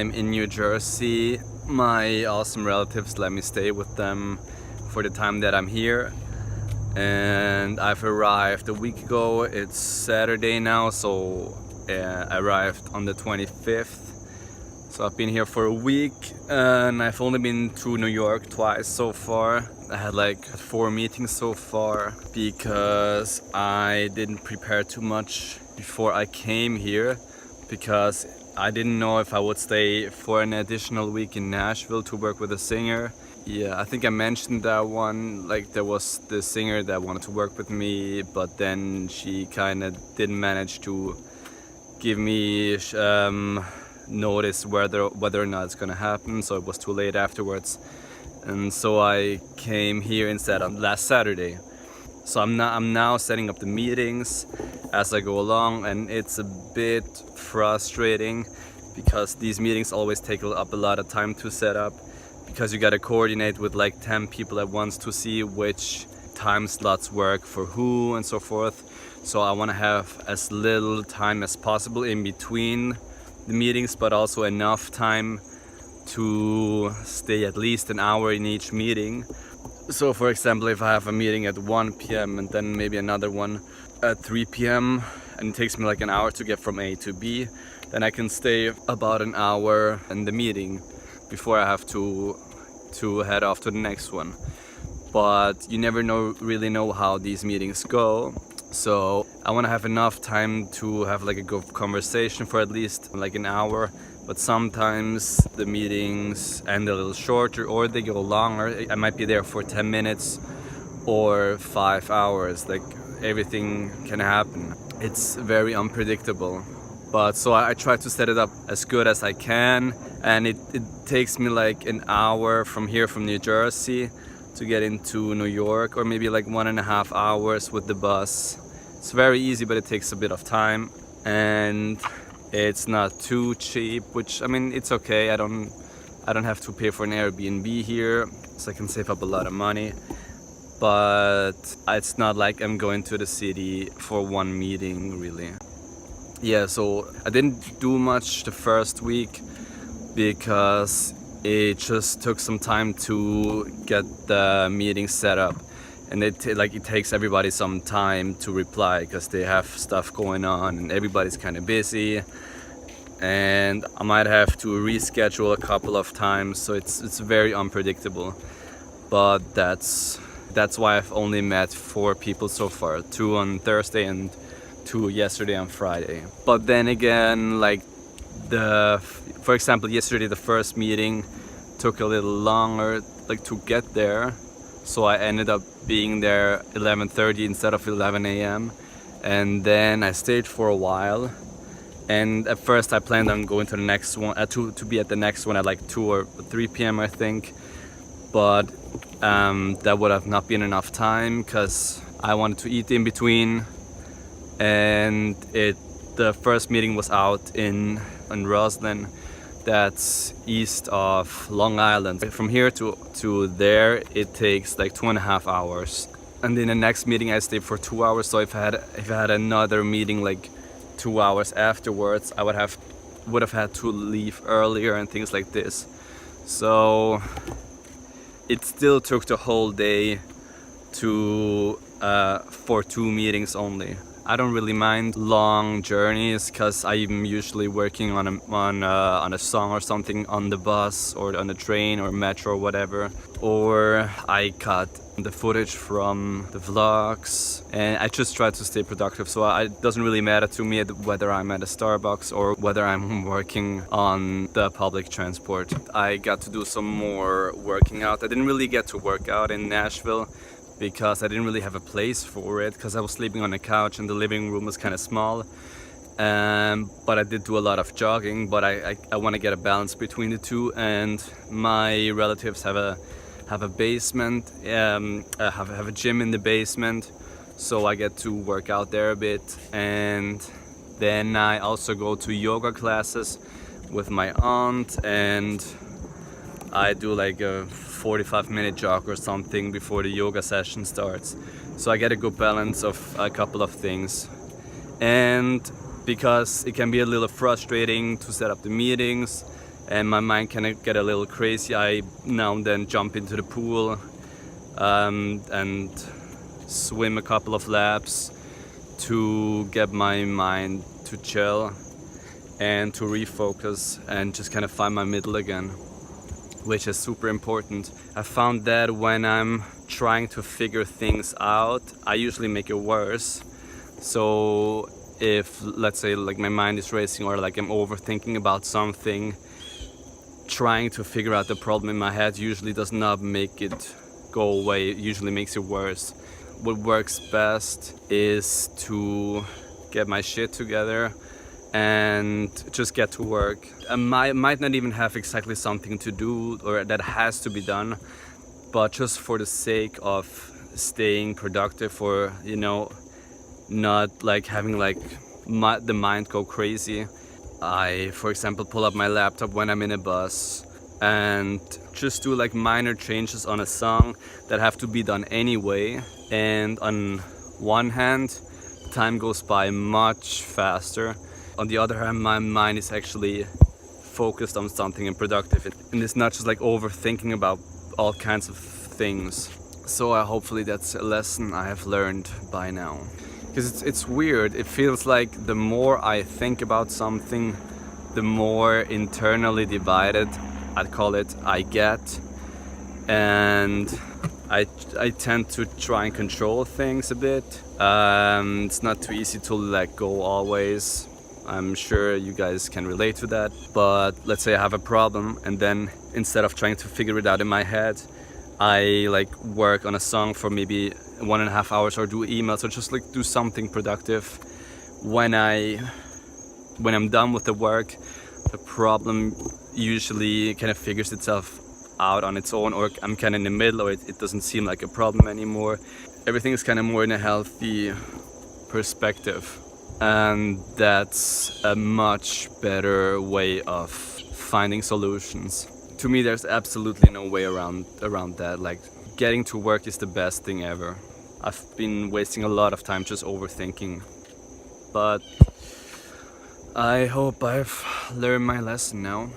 I'm in New Jersey. My awesome relatives let me stay with them for the time that I'm here. And I've arrived a week ago. It's Saturday now, so I arrived on the 25th. So I've been here for a week, and I've only been to New York twice so far. I had like 4 meetings so far because I didn't prepare too much before I came here, because I didn't know if I would stay for an additional week in Nashville to work with a singer. Yeah, I think I mentioned that one. Like, there was the singer that wanted to work with me, but then she kind of didn't manage to give me notice whether or not it's gonna happen, so it was too late afterwards. And so I came here instead on last Saturday. So I'm now setting up the meetings as I go along, and it's a bit frustrating because these meetings always take up a lot of time to set up, because you gotta coordinate with like 10 people at once to see which time slots work for who and so forth. So I want to have as little time as possible in between the meetings, but also enough time to stay at least an hour in each meeting. So for example, if I have a meeting at 1 p.m. and then maybe another one at 3 p.m. and it takes me like an hour to get from A to B, then I can stay about an hour in the meeting before I have to head off to the next one. But you never really know how these meetings go. So I want to have enough time to have like a good conversation for at least like an hour. But sometimes the meetings end a little shorter, or they go longer. I might be there for 10 minutes or 5 hours. Like, everything can happen. It's very unpredictable. But so I try to set it up as good as I can. And it takes me like an hour from New Jersey to get into New York, or maybe like 1.5 hours with the bus. It's very easy, but it takes a bit of time. And it's not too cheap, which, I mean, it's okay. I don't have to pay for an Airbnb here, so I can save up a lot of money. But it's not like I'm going to the city for one meeting, really. Yeah, so I didn't do much the first week because it just took some time to get the meeting set up. And it takes everybody some time to reply because they have stuff going on and everybody's kind of busy. And I might have to reschedule a couple of times, so it's very unpredictable. But that's why I've only met 4 people so far, 2 on Thursday and 2 yesterday and Friday. But then again, like for example, yesterday the first meeting took a little longer like to get there. So I ended up being there 11:30 instead of 11 a.m. And then I stayed for a while. And at first I planned on going to the next one, to be at the next one at like 2 or 3 p.m. I think. But that would have not been enough time because I wanted to eat in between. And the first meeting was out in Roslyn. That's east of Long Island. From here to there, it takes like 2.5 hours. And in the next meeting, I stayed for 2 hours. So if I had another meeting like 2 hours afterwards, I would have had to leave earlier and things like this. So it still took the whole day for 2 meetings only. I don't really mind long journeys because I'm usually working on a song or something on the bus or on the train or metro or whatever. Or I cut the footage from the vlogs, and I just try to stay productive. So it doesn't really matter to me whether I'm at a Starbucks or whether I'm working on the public transport. I got to do some more working out. I didn't really get to work out in Nashville because I didn't really have a place for it, because I was sleeping on a couch and the living room was kind of small. But I did do a lot of jogging, but I want to get a balance between the two. And my relatives have a basement, have a gym in the basement, so I get to work out there a bit. And then I also go to yoga classes with my aunt, and I do like a 45-minute jog or something before the yoga session starts. So I get a good balance of a couple of things. And because it can be a little frustrating to set up the meetings, and my mind can get a little crazy, I now and then jump into the pool and swim a couple of laps to get my mind to chill and to refocus and just kind of find my middle again, which is super important. I found that when I'm trying to figure things out, I usually make it worse. So if, let's say, like my mind is racing or like I'm overthinking about something, trying to figure out the problem in my head usually does not make it go away. It usually makes it worse. What works best is to get my shit together and just get to work. I might not even have exactly something to do or that has to be done, but just for the sake of staying productive, or not like having like the mind go crazy, I, for example, pull up my laptop when I'm in a bus and just do like minor changes on a song that have to be done anyway. And on one hand, time goes by much faster. On the other hand, my mind is actually focused on something and productive. And it's not just like overthinking about all kinds of things. So hopefully that's a lesson I have learned by now. Because it's weird. It feels like the more I think about something, the more internally divided, I'd call it, I get. And I tend to try and control things a bit. It's not too easy to let go always. I'm sure you guys can relate to that. But let's say I have a problem, and then instead of trying to figure it out in my head, I like work on a song for maybe 1.5 hours or do emails or just like do something productive. When I'm done with the work, the problem usually kind of figures itself out on its own, or I'm kind of in the middle, or it doesn't seem like a problem anymore. Everything is kind of more in a healthy perspective, and that's a much better way of finding solutions. To me, there's absolutely no way around that. Like, getting to work is the best thing ever. I've been wasting a lot of time just overthinking, but I hope I've learned my lesson now.